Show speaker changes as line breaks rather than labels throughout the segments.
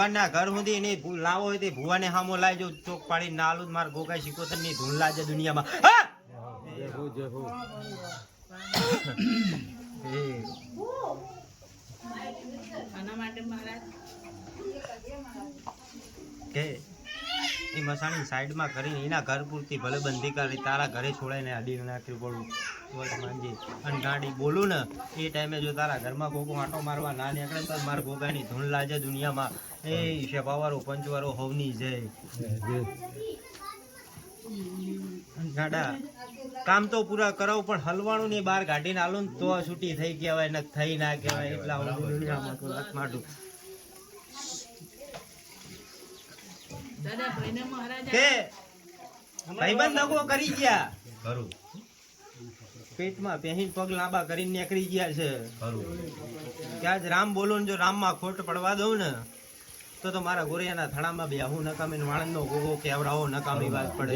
ભુવાના ઘર સુધી નહીં લાવો હોય તે ભુવાને હામો લાવજો ચોક પાડી નાલું માર ગોગાઈ શિકોતર ની ધૂન લાજે દુનિયામાં હા કે એ મસાણી સાઈડમાં કરીને એના ઘર પૂરતી ભલે બંધી કરી તારા ઘરે છોડાઈને અડી નાખ્યું પડું માનજી અને ગાડી બોલું ને એ ટાઈમે જો તારા ઘરમાં ગોગો આંટો મારવા ના નીકળે તો મારા ગોગાની ધૂન લાજે દુનિયામાં એ શેપાવાળો પંચવાળો હોવની જય ગાડા કામ તો પૂરા કરાવું પણ હલવાણું ને બહાર કાઢીને આલું ને તો છૂટી થઈ કહેવાય ને થઈ ના કહેવાય એટલા દુનિયામાં તો માટું કે ભાઈબંધ નગો કરી ગયા ખરું પેટમાં પહેરીને પગ લાંબા કરીને નીકળી ગયા છે કે આજ રામ બોલો ને જો રામમાં ખોટ પડવા દઉં ને તો મારા ગોરિયાના થડામાં બે હું નકામી વાણંદનો ગોગો કેવડાવો નકામી વાત પડે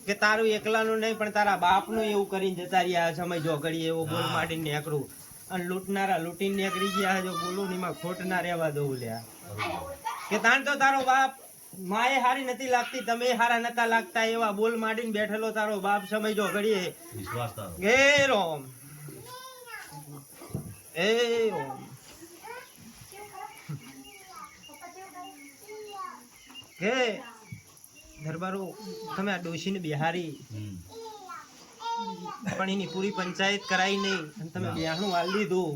કે તારું એકલાનું નહીં પણ તારા બાપનું એવું કરીને જતા રહ્યા સમય જો ઘડી એવો બોલ માટીને નીકળું અને લૂંટનારા લૂંટીને નીકળી ગયા જો બોલું ને એમાં ખોટ ના રહેવા દઉં લ્યા કે તાણ તો તારો બાપ માએ હારી નથી લાગતી તમે હારા નતા લાગતા એવા બોલ માંડીને બેઠેલો તારો બાપ સમજો ઘડીએ એ રોમ એ રોમ કે દરબારો તમે આ ડોશીને બિહારી પણ એની પૂરી પંચાયત કરાઈ નહીં અને તમે બિહારનું વાલ લીધું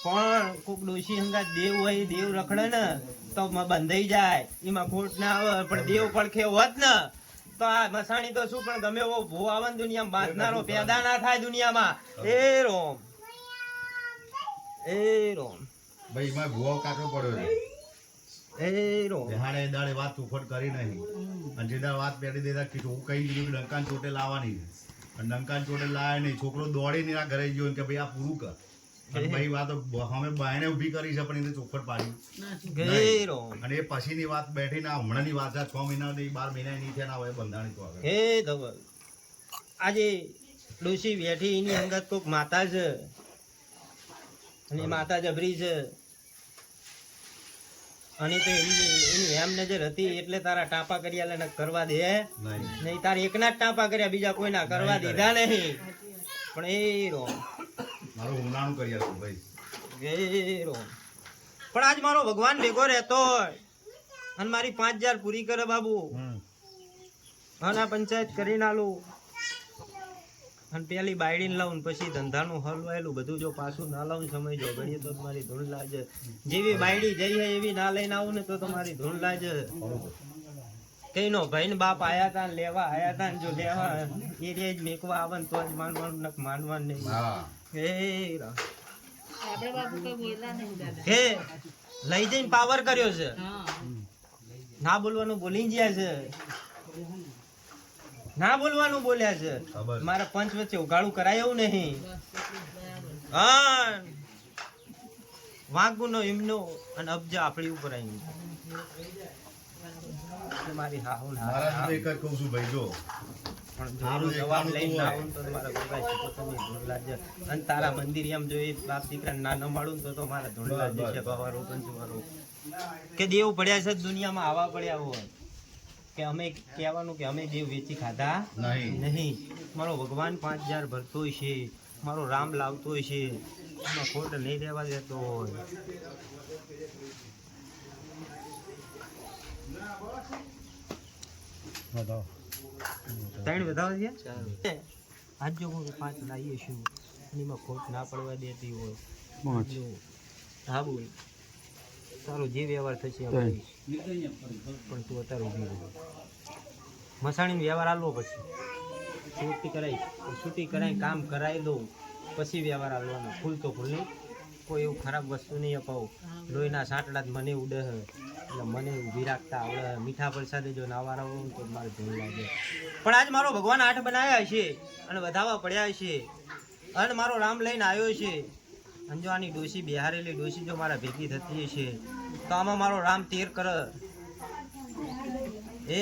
પણ કોક ડોશી હંગા દેવ હોય દેવ રખડે ને તો બંધાઈ જાય એમાં ખોટ ના આવે પણ દેવ પડખે હોત ને તો આ મસાણી તો શું પણ ગમે એવો ભૂ આવે ને દુનિયામાં બાંધનારો પેદા ના થાય દુનિયામાં એ રોમ
ભાઈ માં ભૂવો કાઢવો પડ્યો
એ રોમ
હાડે દાડે વાત ઉખોટ કરી નહીં અને જે વાત પેડી દેતા કે હું કઈ દીધું ડંકાન ચોટે લાવવાની અને ડંકાન ચોટે લાવે નહીં છોકરો દોડીને આ ઘરે ગયો કે ભાઈ આ પૂરું કર ભાઈ વાત અમે બાયને ઉભી કરી છે પણ એને ચોખટ પાડી અને એ પછીની વાત બેઠી ના હમણાંની વાત 6 મહિના 12 મહિના ની થયા ના હોય બંધાણી તો આવે
હે ધવલ આજે ડોશી બેઠી એની અંગત કોક માતા છે અને માતા જબરી છે અને તો એની એમ નજર હતી એટલે તારા ટાપા કર્યા ને કરવા દે નહીં તારે એકના જ ટાપા કર્યા બીજા કોઈના કરવા દીધા નહીં પણ એ રો
મારું હુમલાનું કરી હતું ભાઈ
પણ આજ મારો ભગવાન ભેગો રહેતો અને મારી 5000 પૂરી કરે બાબુ અને પંચાયત કરી નાલું અને પેલી બાયડીને લાવું પછી ધંધાનું હલવાયેલું બધું જો પાછું ના લાવું સમજો ઘડીએ તો તમારી ધૂન લાજે જેવી બાયડી જઈ હોય એવી ના લઈને આવું ને તો તમારી ધૂન લાજે કઈ નો ભાઈ ને બાપ આયા તા લેવા આયા તા જો લેવા એ જ મેકવા આવે તો જ માનવાનું નક માનવાનું નહીં હે લઈ જઈને પાવર કર્યો છે ના બોલવાનું બોલી ગયા છે ના બોલવાનું બોલ્યા છે મારા પંચ વચ્ચે ઉગાડું કરાય એવું નહીં હા વાઘુનો એમનો અને અબજા આપણી ઉપર આવી મારી હાહુ
મારા એક જ કહું છું ભાઈ જો
અને તારા મંદિર એમ જો બાપ દીકરા ના નમાડું તો મારા ધૂંડવા જશે બાવારો પંચવારો કે દેવ પડ્યા છે દુનિયામાં આવા પડ્યા હોય કે અમે કહેવાનું કે અમે દેવ વેચી ખાધા નહીં મારો ભગવાન 5000 ભરતો છે મારો રામ લાવતો છે એમાં ખોટ નહીં રહેવા દેતો હોય ત્રણ વધારે છે આજ જો હું 5 લાવીએ છું એમાં ખોટ ના પડવા દેતી હોય હા બોલ તારો જે વ્યવહાર થશે પણ તું અત્યારે ઉભી રહે મસાણીનો વ્યવહાર આલવો પછી છૂટી કરાવી કામ કરાવી દઉં પછી વ્યવહાર આલવાનો ફૂલ તો ફૂલ નહીં કોઈ એવું ખરાબ વસ્તુ નહીં અપાવું લોહીના સાંટડા જ મને ઉડે એટલે મને ઊભી રાખતા આવડે મીઠા પ્રસાદે જો નાવા આવું તો મારે ધૂળ લાગે પણ આજ મારો ભગવાન 8 બનાવ્યા છે અને વધાવા પડ્યા છે અને મારો રામ લઈને આવ્યો છે અને જો આની ડોશી બિહારેલી ડોશી જો મારા ભેગી થતી છે તો આમાં મારો રામ 13 કરે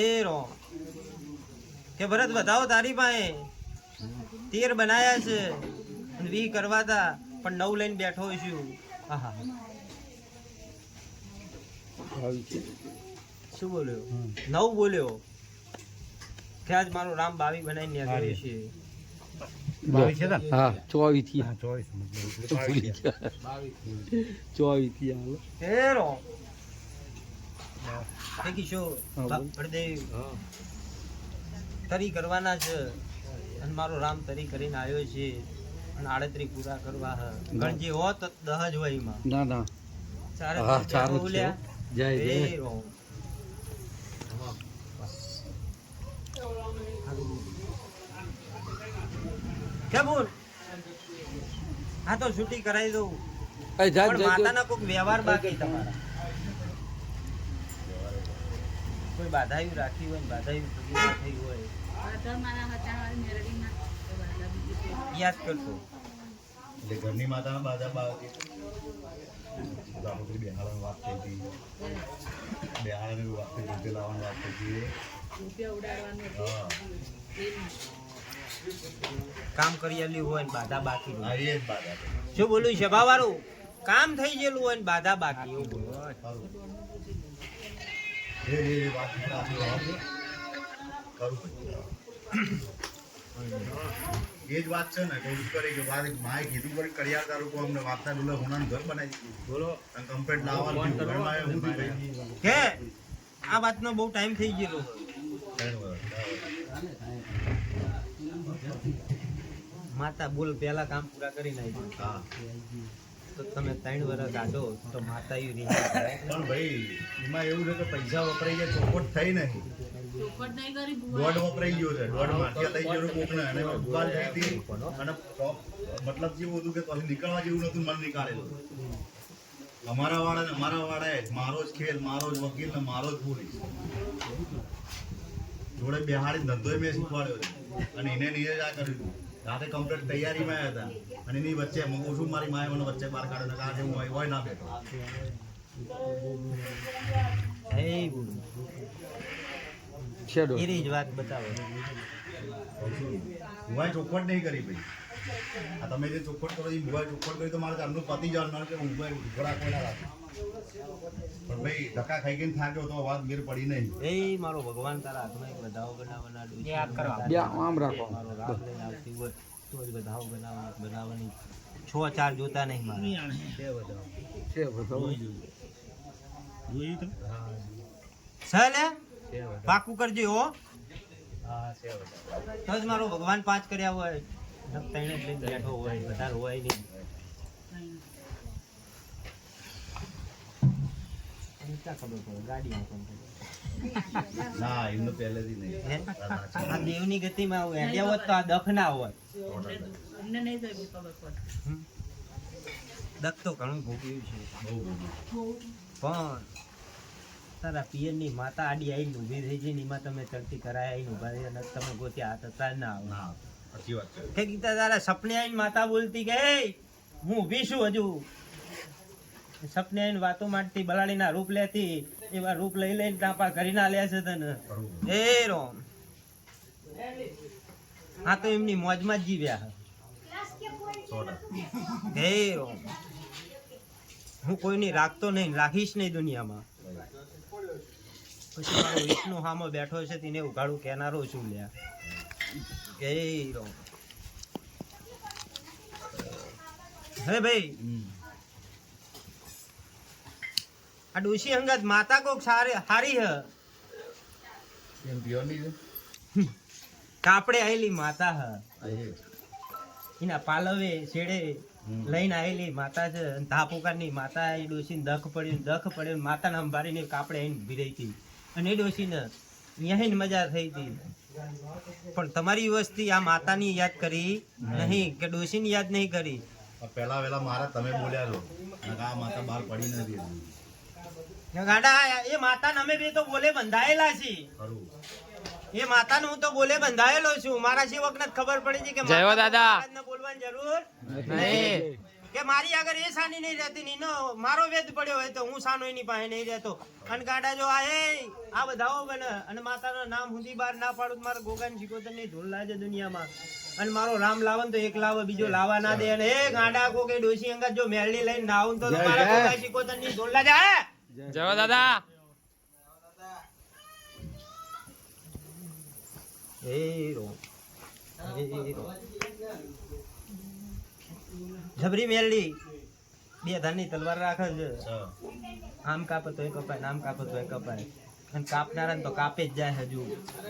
એ રો કે ભરત વધાવો તારી પાસે 13 બનાયા છે અને 20 કરવા હતા પણ 9 લઈને બેઠો છું આહા શું બોલ્યો? 9 બોલ્યો કે આજ મારો રામ 22 બનાવીને આવ્યો છે.
22 છે ને?
હા 24 થી.
હા 24
ભૂલી ગયા. 24 થી હાલો.
હેરો એ કિશોર
હા, બોલ.
હરદેવ તરી કરવાના છે અને મારો રામ તરી કરીને આવ્યો છે અને 38 પૂરા કરવા હ ગણજી હોત તો 10 જ હોય એમાં
ના ના
ચારે
હા
ચાર
ચારું જ છે.
બોલ્યા.
જય જય.
હેરો. કે બોલ હા તો છૂટી કરાવી દઉં
એ જા
પણ
જા, જા.
માતાના કોઈક વ્યવહાર બાકી તમારા કોઈ બાધાયું રાખી હોય ને બાધાયું પૂરી ના થઈ હોય યાદ કરશો.
એટલે ઘરની માતાના બાધા બાકી બેહાડાની વાત થઈ હતી, બેહાડાની વાત થઈ હતી, લાવવાની વાત થઈ હતી. હા
કામ કરી આલ્યું હોય ને બાધા બાકી હોય.
હા, એ જ બાધા છે.
શું બોલું સભા વાળું કામ થઈ ગયેલું હોય ને બાધા બાકી એવું બોલો.
સારું. એ વાત આપી વાત કરું પછી. એ જ વાત છે ને કે એવું કરે કે વાત માએ કીધું પર કડિયાર તારું કો અમને વાપતા બોલે હોનાનું ઘર બનાવી દીધું. બોલો અને કમ્પ્લીટ લાવવાનું થયું. ઘરમાં એ ઊંધી પડી.
કે આ વાતનો બહુ ટાઈમ થઈ ગયેલો હોય.
3 વર્ષ.
માતા બોલ પેલા કામ પૂરા કરી નાખ્યું
હા
તો તમે 3 વર્ષ કાઢો તો માતા ઈ રીત
પણ ભાઈ એમાં એવું છે કે પૈસા વપરાઈ ગયા ચોખવટ થઈ નહીં. દોઢ વપરાઈ ગયો છે. દોઢ માથિયા થઈ ગયો કોકને અને દુકાન થઈ હતી અને મતલબ જેવું હતું કે પછી નીકળવા જેવું નતું, મન નીકાળેલું. અમારા વાળાએ મારો જ ખેલ, મારો જ વકીલ ને મારો જ પોલીસ જોડે બેહાડી ધંધો મેં શીખવાડ્યો છે અને એને નીચે જ આ કર્યું હતું. રાતે કમ્પ્લીટ તૈયારીમાં હતા અને એની વચ્ચે હું શું મારી માએ મને વચ્ચે બહાર કાઢ્યો ને આજે હું હોય ના બેઠો.
એ બોલ
છેડો.
એ જ વાત બતાવો.
હું ચોખવટ નહીં કરી ભાઈ. આ તમે જે ચોખવટ કરો એ ભુવાએ ચોખવટ કરી તો મારે ઘરનું પતિ જવાનું મારે કે હું ઘોડા કોઈ ના રાખે. પણ ભાઈ ધક્કા ખાઈ ગઈને થાક્યો તો વાત મેર પડી નહીં.
એ મારો ભગવાન તારા હાથમાં એક બધાઓ બનાવવાના ડોશી
યાદ કરવા.
બે આમ રાખો.
મારો રામ લઈને આવતી હોય તો જ બધાઓ બનાવવાની 6-4 જોતા નહીં મારે.
છે બધો.
ચાલે પાકું કરજો હો. તો જ મારો ભગવાન 5 કર્યા હોય ત્રણે જ લઈને બેઠો હોય બધા હોય નહીં. એને ક્યાં ખબર પડે ગાડીમાં કોણ પડે.
ના એમને પહેલેથી નહીં.
હે? આ દેવની ગતિમાં આવું હેડ્યા હોત તો આ દખ ના હોત. હમ? દખ તો ઘણું ભોગવ્યું છે પણ તારા પિયરની માતા આડી આવીને ઊભી થઈ છે ને એમાં તમે ચડતી કરાય આવીને ઊભા રહ્યા ને તમે ગોત્યા હાથ હતા જ ના આવે.
ના સાચી વાત છે.
કે ગીતા તારા સપને આવીને માતા બોલતી કે "એ, હું ઊભી છું હજુ." સપને આવીને વાતો માંડતી બલાડીના રૂપ લેતી એવા રૂપ લઈ લઈને તાપા કરી ના લે છે તને.
બરોબર.
એ રોમ હા તો એમની મોજમાં જ જીવ્યા.
100%.
હે રોમ હું કોઈની રાખતો નહીં, રાખીશ નહીં દુનિયામાં. પછી મારો વિષ્ણુ હામો બેઠો છે તેને ઉઘાડું કહેનારો છું લ્યા. હે રોમ હે ભાઈ આ ડોશી અંગત માતા કોક હારી હ
એમ પ્યોરની છે.
કાપડે આયેલી માતા હ
આ એ.
એના પાલવે છેડે લઈને આયેલી માતા છે અને ધાપોકારની માતા એ ડોશીને દખ પડ્યું માતાને અંબારીને કાપડે આવીને ઊભી રહી હતી અને એ ડોશીને અહીંયા મજા થઈ હતી. પણ તમારી વસ્તી આ માતાની યાદ કરી નહીં કે ડોશીની યાદ નહીં કરી.
આ પહેલા વેલા મારા તમે બોલ્યા છો અને આ માતા બહાર પડી નથી હજી.
ગાડા એ માતાને અમે બે તો બોલે બંધાયેલા છીએ.
ખરું.
એ માતાને હું તો બોલે બંધાયેલો છું. મારા સેવકને જ ખબર પડી છે કે
જય હો દાદા.
મહારાજને બોલવાની જરૂર
નહીં.
કે મારી આગળ એ સાની નહીં રહેતી ની નો મારો વેદ પડ્યો હોય તો હું સાનો એની પાસે નહીં રહેતો. અને ગાડા જો આ બધાઓ બને અને માતાનું નામ સુધી બહાર ના પાડું તો મારા ગોગાની શિકોતરની ધૂળ લાગે દુનિયામાં. અને મારો રામ લાવન તો એક લાવે બીજો લાવવા ના દે. અને એ ગાડા કો કે ડોશી અંગત જો મેળડી લઈને નાવું તો મારા ગોગા શિકોતરની ધૂળ લાગે.
જય હો દાદા.
એ રો જબરી મેલડી બે ધારની તલવાર રાખે છે. આમ કાપે તોય કપાય ને આમ કાપે તોય કપાય અને કાપનારા તો કાપે જ જાય હજુ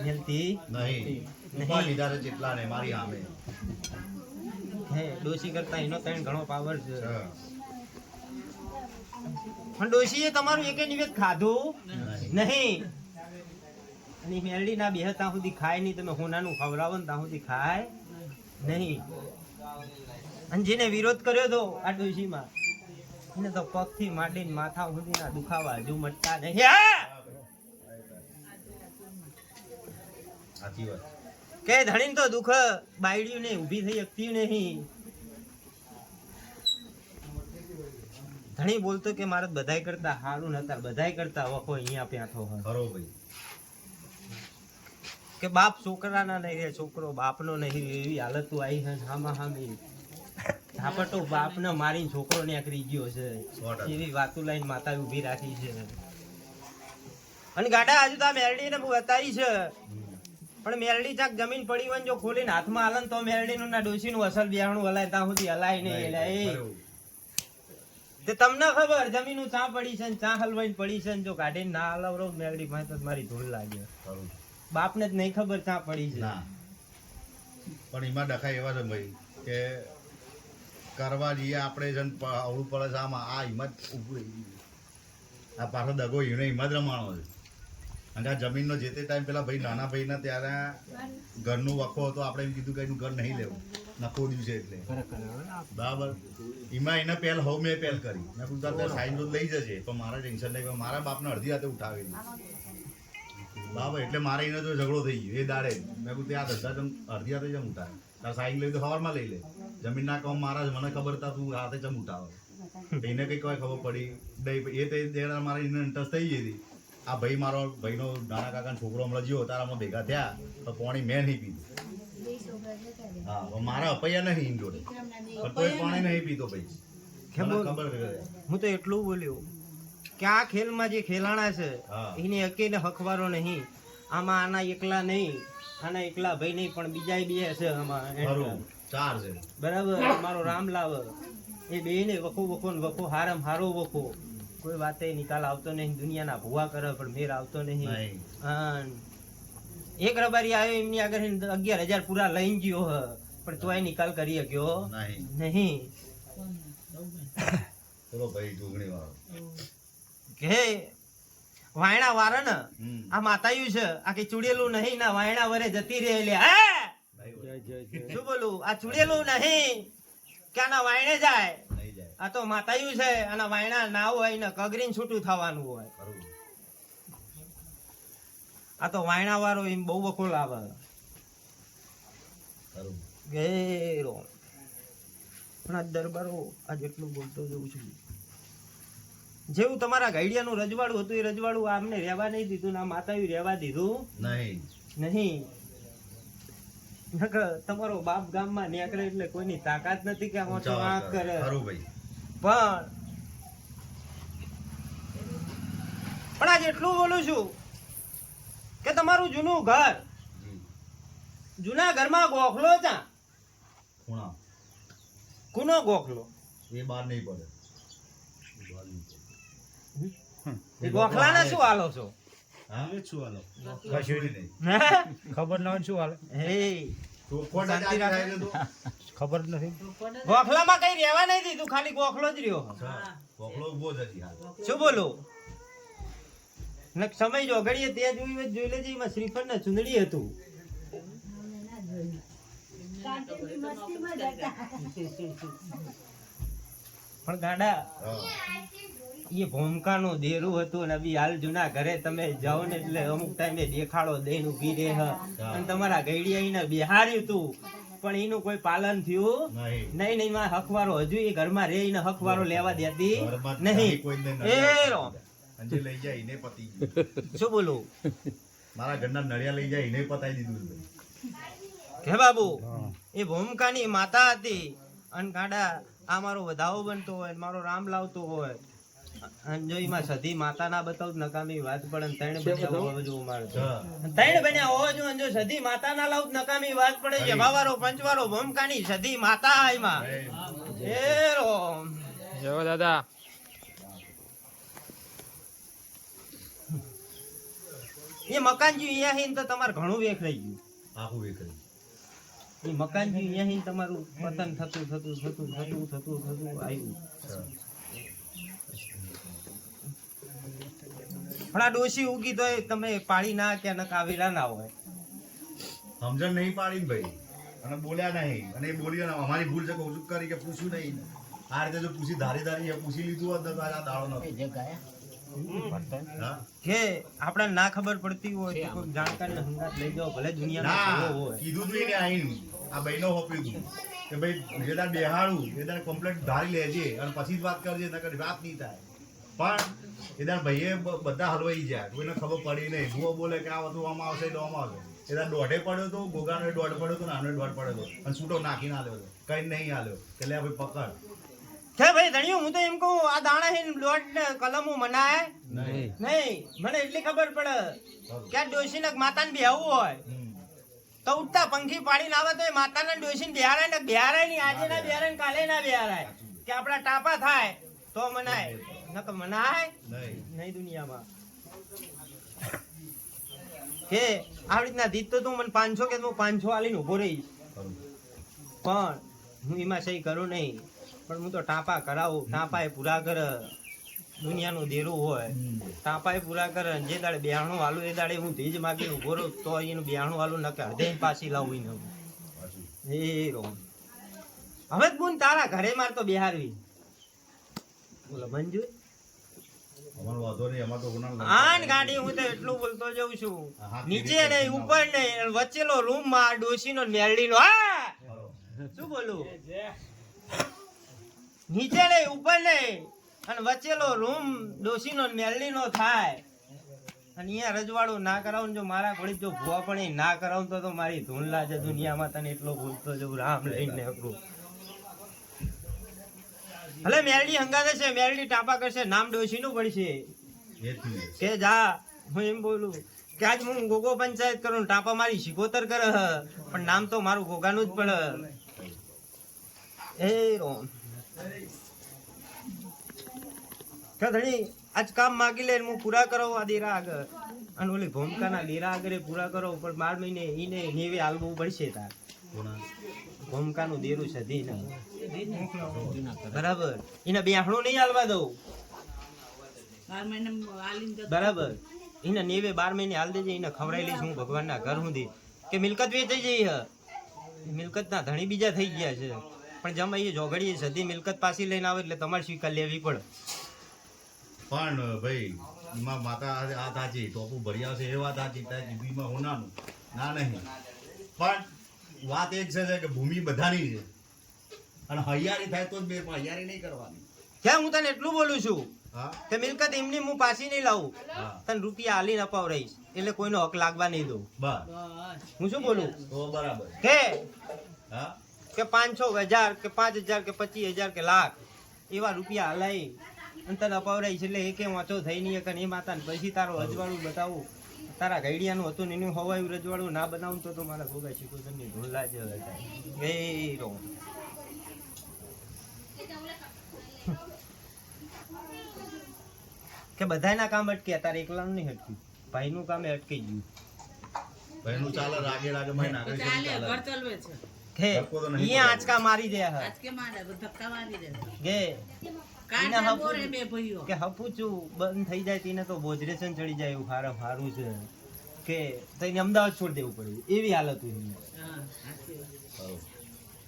મેલતી
નહીં લીધા છે જેટલા ને મારી સામે
હે ડોશી કરતા એનો ત્રણ ઘણો પાવર છે. પણ ડોશીએ તમારું એકે નિવેદ ખાધું નહીં અને મેલડી ના બે ત્યાં સુધી ખાય નહીં. તમે હોનાનું ખવડાવો ને ત્યાં સુધી ખાય નહીં. અને જેને વિરોધ કર્યો તો આ ડોશીમાં એને તો પગથી માંડીને માથા સુધીના દુખાવા હજુ મટતા નહીં.
સાચી વાત
કે ધણીને તો દુઃખ બાયડ્યું નહીં, ઊભી થઈ શકતી નહીં. ધણી બોલતો કે મારે બધાય કરતા હારું નતા, બધાય કરતા વખો અહીંયા પ્યાથો હોય.
ખરો ભાઈ
કે બાપ છોકરાના નહીં રે, છોકરો બાપનો નહીં રે, એવી હાલત આવી છે. હામા હામી ઝાપટો બાપને મારીને છોકરો નીકળી ગયો છે.
100%.
એવી વાતો લઈને માતા ઊભી રાખી છે. અને ગાડા હજુ તો મેરડીને બતાવી છે. પણ મેરડી ચાક જમીન પડી હોય ને જો ખોલીને હાથમાં હાલે ને તો મેરડીનું ના ડોશીનું અસલ બિયાણું હલાય ત્યાં સુધી હલાય નહીં. એટલે એ તે તમને ખબર જમીનું ચા પડી છે ને ચા હલવાઈને પડી છે ને જો કાઢીને ના હલાવરો મેરડી પાસે તો મારી ધૂળ લાગે.
ખરું
બાપને જ નહીં ખબર ચા પડી છે.
ના પણ એમાં ડખાય એવા છે ભાઈ કે કરવા જઈએ આપણે છે ને અવળું પડે છે આમાં આ હિંમત ઉભું આ પાછો દગો એને હિંમત રમાણો છે. અને આ જમીનનો જે તે ટાઈમ પેલા ભાઈ નાના ભાઈના ત્યારે ઘરનું વખો હતો આપણે એમ કીધું કે એનું ઘર નહીં લેવું નખો દિવસે એટલે બરાબર એમાં એને પહેલ હવ મેં પહેલ કરી મેં કીધું સાઈન તો લઈ જશે પણ મારા ટેન્શન નહીં. મારા બાપને અડધી રાતે ઉઠાવેલી બરાબર એટલે મારે એને જો ઝઘડો થઈ ગયો એ દાડે મેં કીધું આ ધંધા ચમ અડધી રાતે ચમ ઉઠાવે તાર સાઈન લઈ તો સવારમાં લઈ લે જમીનના કામ મારા જ મને ખબર હતા તું રાતે ચમ ઉઠાવે એને કંઈક કોઈ ખબર પડી નહીં એ તે મારે એને ઇન્ટરેસ્ટ થઈ ગઈ હતી. આ ભાઈ મારો ભાઈનો નાના કાકાનો છોકરો હમણાં જ્યો તારામાં ભેગા થયા તો પાણી મેં નહીં પીધું. હા મારા અપૈયા નહીં એમ જોડે પણ તોય પાણી નહીં પીતો ભાઈ મને ખબર છે.
હું તો એટલું બોલ્યો કે આ ખેલમાં જે ખેલાણા છે
હા.
એને અકેલે હકવારો નહીં. આમાં આના એકલા નહીં, આના એકલા ભાઈ નહીં પણ બીજા બે છે આમાં.
ખરું 4 છે
બરાબર. મારો રામલાવ એ બે ને વખો વખો ને વખો હારમ હારો વખો. કોઈ વાતે નિકાલ આવતો નહીં. દુનિયાના ભૂવા કરે પણ મેર આવતો નહીં.
નહીં.
અન એક રબારી આવ્યો એમની આગળ 11,000 પૂરા લઈને ગયો હ પણ તોય નિકાલ કરી શક્યો નહીં.
ચલો ભાઈ જોગણી વાળો
કે વાયણા વારે ને આ માતાયું છે આ કે ચુડેલું નહીં ના વાયણા વરે જતી રહે. લે શું બોલું? આ ચુડેલું નહીં કે આના વાયણે જાય.
નહીં જાય
આ તો માતાયું છે. આના વાયણા ના હોય ને કગરીને છૂટું થવાનું હોય.
ખરું
આ તો વાયણા વાળો એમ બહુ વખોલ આવે.
ખરું
ગેરો પણ આ દરબારો આ જેટલું બોલતો જઉં છું. જેવું તમારા ગાઈડિયાનું રજવાડું હતું એ રજવાડું આમને રહેવા નહીં દીધું ને આ માતાએ રહેવા દીધું
નહીં
નહીં. તમારો બાપ ગામમાં નીકળે એટલે કોઈની તાકાત નથી કે આમાં તો આ કરે.
ખરું ભાઈ
પણ આ જેટલું બોલું છું કે તમારું જૂનું ઘર, જૂના ઘરમાં ગોખલો ચા
ખૂણા
કુનો ગોખલો
એ બહાર નહીં પડે.
એ ગોખલાને શું હાલો છો?
હા શું હાલો
કશું
નહીં
ખબર ન હોય ને શું હાલે
હે
ચોખવટ
શાંતિ
જ
રાખો.
રાખે તો
ખબર જ નથી.
ગોખલામાં કઈ રહેવા નહીં દીધું, ખાલી ગોખલો જ રહ્યો.
કોકડો ઉભો જ હજી હાલ
શું બોલું? ને સમય જો ઘડીએ ત્યાં જોઈ લેજે એમાં શ્રીફળ ને ચુંદડી હતું. પણ ગાડા એ ભૂમકાનું દેરું હતું ને બી હાલ જૂના ઘરે તમે જાઓ ને એટલે અમુક ટાઈમે દેખાડો દઈને ઊભી રહે અને તમારા ગઈડિયા બિહાર્યું હતું પણ એનું કોઈ પાલન થયું નહીં. નહીં માં હકવારો હજુ એ ઘરમાં રે ને હકવારો લેવા દેતી નહીં. એ રો
અંજે લઈ જાય એને પતી ગયું.
શું બોલું?
મારા ઘરના નળિયા લઈ જાય એને પતાઈ દીધું છે.
હે બાબુ એ ભૂમકાની માતા હતી અને ગાડા આ મારો વધાવો બનતો હોય મારો રામ લાવતો હોય અને જો એમાં સધી માતા ના બતાવું તો નકામી વાત પડે ને ત્રણ
છે
બન્યા
બતાવો.
હોવા જોવું મારે તો.
હા.
ત્રણ બન્યા હોવા જોવું અને જો સધી માતા ના લાવું તો નકામી વાત પડે છે. ભાવારો પંચવારો ભૂમકાની સધી માતા એમાં એ રોમ.
જય દાદા.
એ મકાનજી અહીંયા હે ને તો તમારે ઘણું વેખ રહી ગયું.
આખું વેકરી
એ મકાનજી અહીંયા હે ને તમારું પતન થતું આવ્યું. પણ આ ડોશી ઉગી તો તમે પાડી ના કે નકાવેલા ના હોય.
સમજણ નહીં પાડી ને ભાઈ અને બોલ્યા નહીં અને એ બોલી અમારી ભૂલ છે કે ઓછું કરી કે પૂછ્યું નહીં આ રીતે જો પૂછી ધારી એ પૂછી લીધું હોત તો આ દાડો નતો. હા?
કે આપણે ના ખબર પડતી હોય તો કોઈ જાણકાર ને હંગાત લઈ જાઓ ભલે દુનિયાનો
ના
ભલો હોય.
કીધું તું એને આઈને આ બહેનો હોપ્યું તું કે ભાઈ જે તાર બેહાડું એ તારે કમ્પ્લેટ ધારી લેજે અને પછી જ વાત કરજે નકર વાત નહીં થાય પણ એ તાર ભાઈએ બધા હલવાઈ જાય કોઈને ખબર પડી નહીં ભૂવો બોલે કે આ વસ્તુ આમાં આવશે એટલે આમાં આવશે એ તાર દોઢે પડ્યો તો ગોગાનો દોઢ પડ્યો તો નાનો દોઢ પડ્યો તો અને છૂટો નાખીને આલ્યો હતો કઈ નહીં આલ્યો એટલે આ ભાઈ પકડ
કે ભાઈ ધણિયું હું તો એમ કહું આ દાણા હે લોટ ને કલમો મનાય
નહીં
નહીં મને એટલી ખબર પડે કે આ ડોશી ને માતાને બેહવું હોય તો ઉઠતા પંખી પાડીને આવે તો એ માતાના ડોશીને બેહારાય ને બેહારાય નહીં આજે ના બેહારાય ને કાલે ના બેહારાય કે આપડા ટાપા થાય તો મનાય નકર મનાય
નહીં
નહીં દુનિયામાં કે આવી રીતના દીધ તો તું મને 500 કે હું 500 આલીને ઉભો રહીશ
ખરું.
પણ હું એમાં સહી કરું નહીં પણ હું તો ટાપા કરાવું ટાપા એ પૂરા કર દુનિયાનું દેરું હોય ટાપા એ પૂરા કર જે દાડે બેહાણું હાલું એ દાડે હું ધીજ માગીને ઉભો રહું તો એનું બેહાણું હાલું નકે હૃદય પાછી લાવું એને
પાછું.
એ રો હવે જ બોન તારા ઘરે માર તો બેહારવી બોલો મંજુ
અમારો વાંધો નહીં અમાર તો ગુનાહ નથી.
આન ગાડી હું તો એટલું બોલતો જઉં છું
હા,
નીચે નહીં ઉપર નહીં વચ્ચેલો રૂમ માં ડોશીનો મેલડીનો હા
ખરો.
શું બોલું નીચે નહીં ઉપર નહીં અને વચ્ચેલો રૂમ ડોશીનો ને મેલડીનો થાય અને અહીંયા રજવાડું ના કરાવું ને જો મારા ઘોડી જો ભૂવા પણ એ ના કરાવું તો મારી ધૂન લાજે દુનિયામાં તને એટલો ભૂલતો જવું રામ લઈને અઘરું ભલે મેલડી હંગાતે છે મેલડી ટાપા કરશે નામ ડોશીનું પડશે
એ જ ને.
કે જા હું એમ બોલું કે આજ હું ગોગો પંચાયત કરું ને ટાપા મારી શિકોતર કરે હ, પણ નામ તો મારું ગોગાનું જ પડે એ રોમ કે ધણી આજ કામ માગી લે ને હું પૂરા કરો આ દેરા આગળ અને ઓલી ભૂમિકાના દેરા આગળ એ પૂરા કરો પણ 12 મહિને ઈને નેવે હાલવું પડશે તાર
કોના?
ભૂમિકાનું દેરું છે ધી બરાબર એને બેહાણું નહીં હાલવા દઉં બરાબર એને નેવે 12 મહિને હાલ દેજે એને ખવડાવી લઈશ હું ભગવાનના ઘર સુધી કે મિલકત વેચાઈ જઈ હ મિલકતના ધણી બીજા થઈ ગયા છે પણ જમા એ જોગડીએ સધી મિલકત પાછી લઈને આવે એટલે તમારે સ્વીકાર લેવી પડે
પણ ભાઈ એમાં માતા આ સાચી ટોપું ભરી આવશે એ વાત સાચી તારી જીબીમાં હોનાનું ના નહીં પણ વાત એક છે કે ભૂમિ બધાની છે અને હૈયારી થાય તો જ બે પણ હૈયારી નહીં કરવાની
ક્યાં હું તને એટલું બોલું છું
હા
કે મિલકત એમની હું પાછી નહીં લાવું
હા
તને રૂપિયા હાલીને અપાવ રહીશ એટલે કોઈનો હક લાગવા નહીં દઉં
બસ
હું શું બોલું
તો બરાબર
કે
હા
કે 500,000 કે 5,000 કે 25,000 કે લાખ એવા રૂપિયા હલાઈ અને તને અપાવરાઈશ એટલે એ કે વાંચો થઈ નહીં કે એ માતાને પછી તારો રજવાડું બતાવું તારા ગઈડિયાનું હતું ને એનું હવાયું રજવાડું ના બનાવું તો મારા ભોગા શીખોતરની ઢોલા જ હતા એ રો કે બધાયના કામ અટકે તારે એકલાનું નહીં અટક્યું ભાઈનું કામ એ અટકી ગયું
ભાઈનું ચાલે રાગે રાગે ભાઈ નાગર ચાલે
કે
ધક્કો તો નહીં
અહીંયા
પડે.
આંચકા મારી દે હ કે એને કે હપુચું બંધ થઈ જાય તેને તો બોજરેશન ચડી જાય એવું સારું છે કે તઈને અમદાવાદ છોડી દેવું પડે એવી હાલત હોય એમની.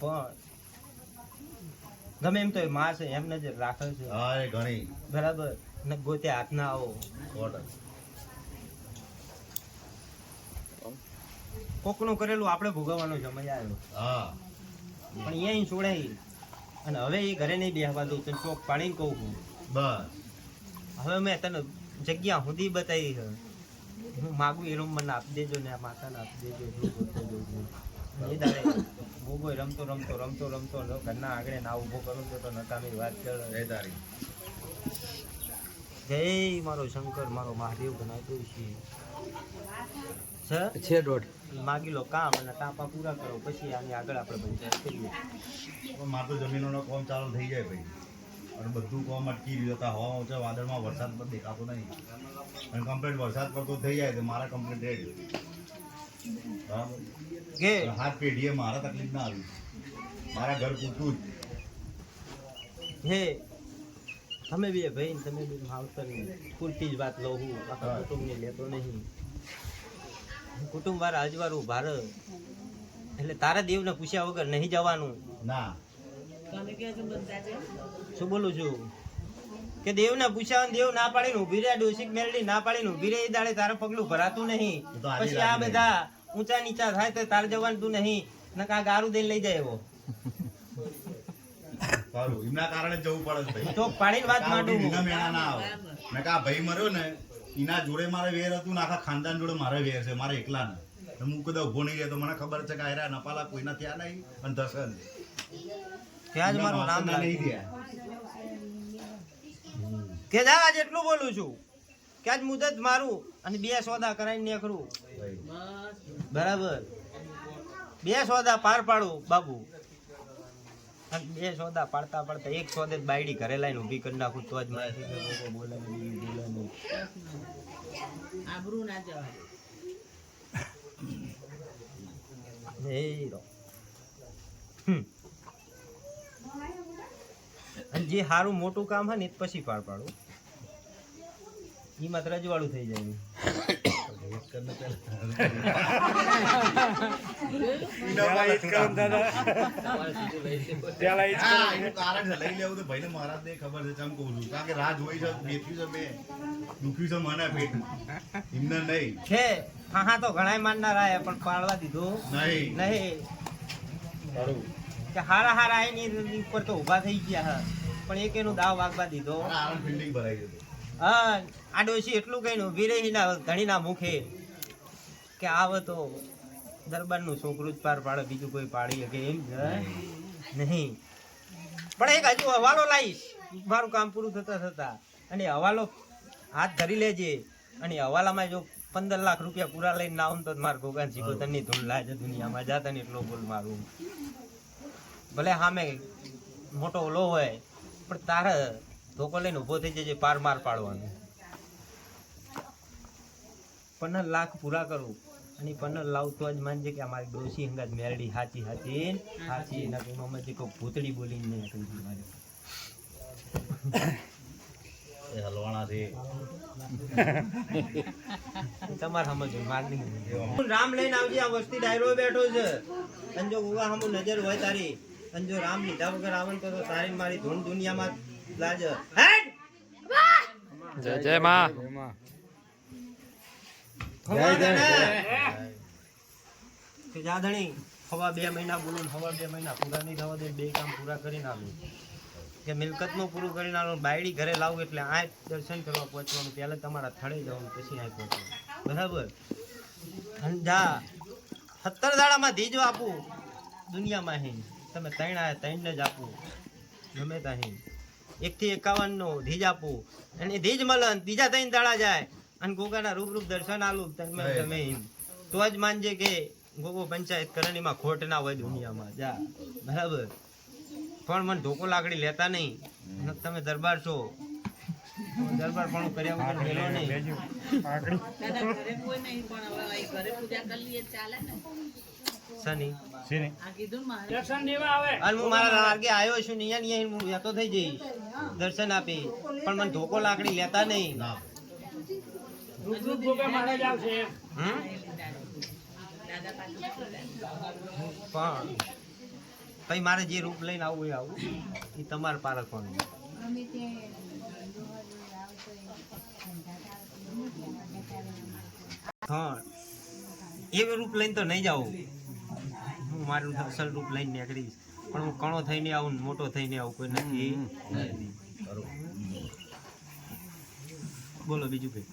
પણ ગમે એમ તો એ માં છે એમ નજર રાખે છે
હા એ ઘણી
બરાબર ને ગોતે હાથ ના આવો
100%.
કોકનું કરેલું આપણે ભોગવવાનો સમય આવ્યો
હા
પણ અહીંયા છોડાય અને હવે એ ઘરે નહીં બેહવા દઉં તને ચોક પાડીને કહું છું
બસ
હવે મેં તને જગ્યા સુધી બતાવી છે હું માગું એ રૂમ મને આપી દેજો ને આ માતાને આપી દેજો એટલું બોલતો જઉં છું એ દાડે ભોગોય રમતો ઘરના આગળ ના ઊભો કરું તો નકામી વાત કરે
એ તારી
જય મારો શંકર મારો મહાદેવ ગણાતો છે
છે દોઢ
માગી લો કામ અને ટાપા પૂરા કરો પછી આની આગળ આપણે પંચાયત કરીએ.
પણ મારે તો જમીનોનો કામ ચાલુ થઈ જાય ભાઈ અને બધું કામ અટકી રહ્યું હતા હવા ઊંચા વાદળમાં વરસાદ પણ દેખાતો નહીં અને કમ્પ્લીટ વરસાદ પડતો થઈ જાય તો મારા કમ્પ્લીટ રેડી બરાબર
કે
હાથ પેઢીએ મારા તકલીફ ના આવી મારા ઘર પૂરતું જ
હે તમે બી ભાઈ ને તમે બી માવતર પૂરતી જ વાત લઉં હું આખા કુટુંબની લેતો નહીં. કુટુંબ વાળા અજવાળું ભારત એટલે તારા દેવને પૂછ્યા વગર નહીં જવાનું.
ના
શું બોલું છું કે દેવને પૂછ્યા દેવ ના પાડીને ઊભી રહે ડોશીક મેલડી ના પાડીને ઊભી રહે એ દાડે તારા પગલું ભરાતું નહીં.
એ તો આજે
પછી આ
લાગી
બધા ઊંચા નીચા થાય તો તારે જવાનું તું નહીં નકા ગારું દઈને લઈ જાય એવો
સારું એમના કારણે જ જવું પડે છે ભાઈ
તો પાડીને વાત માંડું
એના મેળા ના આવે મેં કહા ભાઈ મર્યો ને એના જોડે મારે વેર હતું ને આખા ખાનદાન જોડે મારે વેર છે મારે એકલા ને હું કદાચ ઉભો નહીં રહેતો મને ખબર છે કે આયરા નપાલા કોઈના ત્યાં નહીં અને દર્શન
ત્યાં જ મારું નામ
નહીં
લાગે
દે
કે જા આજ એટલું બોલું છું કે આજ મુદત મારું અને 2 સોદા કરાઈને નીકળું બરાબર 2 સોદા પાર પાડું બાબુ અને 2 સોદા પાડતા પાડતા 1 સોદે જ બાયડી ઘરે લાઈને ઊભી કરી નાખું તો જ મારે બોલે નહીં
આબરૂ ના જવાય.
અને જે સારું મોટું કામ હોય ને એ જ પછી પાર પાડું એમાં રજવાડું થઈ જાય
હા, એનું કારણ છે લઈ લેવું તો ભાઈને મહારાજ ને ખબર છે ચમ કહું છું કારણ કે રાહ જોઈ છે બેઠ્યું છે મેં દુખ્યું છે મને પેટ એમને નહીં
છે હા તો ઘણાય માનનારા આયા પણ પાડવા દીધું
નહીં
નહીં કે હારા હારા એની ઉપર તો ઊભા થઈ ગયા હા પણ એક એનું દાવ વાગવા દીધો.
આરામ ફિલ્ડિંગ ભરાઈ ગયું
હા આ ડોશી એટલું કઈ ઊભી રહી ના ઘણીના મુખે કે આવ તો દરબારનું છોકરું જ પાર પાડે બીજું કોઈ પાડી શકે એમ છે નહીં. પણ એક હજુ હવાલો લાવીશ મારું કામ પૂરું થતા થતા અને હવાલો હાથ ધરી લેજે અને હવાલામાં જો 15 લાખ રૂપિયા પૂરા લઈને ના આવું તો મારા ગોગાન શીખોતરની ધૂળ લાગે દુનિયામાં જાતા ને એટલો બોલ મારું ભલે સામે મોટો ઓલો હોય પણ તારે ધોકો લઈને ઊભો થઈ જજે પાર માર પાડવાનું. 15 લાખ પૂરા કરું અને 15 લાવ તો જ માનજે કે અમારી ડોશી હંગાત મેરડી હાચી એના કઈ મમ્મી જે કોઈ ભૂતડી બોલીને નહીં કરી મારે
એ હલવાણા છે
તમારે સમજ માર નહીં. રામ લઈને આવજે આ વસ્તી ડાયરો બેઠો છે અને જો ઉવા હમુ નજર હોય તારી અને જો રામ લીધા વગર આવે તો તારી મારી ધૂન દુનિયામાં લાજ
જય જય માં
જાધણી હવા 2 મહિના બોલું હવા 2 મહિના પૂરા નહીં થવા દે 2 કામ પૂરા કરીને આવું કે મિલકતનું પૂરું કરીને આવું બાયડી ઘરે લાવું એટલે આ દર્શન કરવા પહોંચવાનું પહેલા તમારા થડે જવાનું પછી આ પહોંચવાનું બરાબર અને જા 17 દાડામાં ધીજો આપું દુનિયામાં હે તમે 3 જ આપું ગમે ત્યાં 1 થી 51 નો ધીજ આપું અને ધીજ મળે બીજા 3 દાડા જાય અને ગોગાના રૂપ દર્શન આલું તમે તો જ માનજે કે ગોગો પંચાયત કરણીમાં ખોટ ના હોય દુનિયામાં જા બરાબર. પણ મને ધોકો લાકડી લેતા નહીં તમે દરબાર છો દરબાર પણ કર્યા વગર મેલો નહીં.
દાદા ઘરે કોઈ નહીં પણ હવે અહીં ઘરે પૂજા કરી લઈએ ચાલે ને.
સની
આ કીધું ને મારે
અને હું મારા માર્ગે આવ્યો છું ને અહીંયા હું જતો થઈ જઈશ દર્શન આપી પણ મને ધોકો લાકડી લેતા નહીં.
ના
હમ?
દાદા પાછું
પણ ભાઈ મારે જે રૂપ લઈને આવું એ આવું એ તમારે પારખવાનું. હા એવું રૂપ લઈને તો નહીં જાઉં હું મારું અસલ રૂપ લઈને નીકળીશ પણ હું કણો થઈને આવું ને મોટો થઈને આવું કોઈ નથી. બોલો બીજું કઈ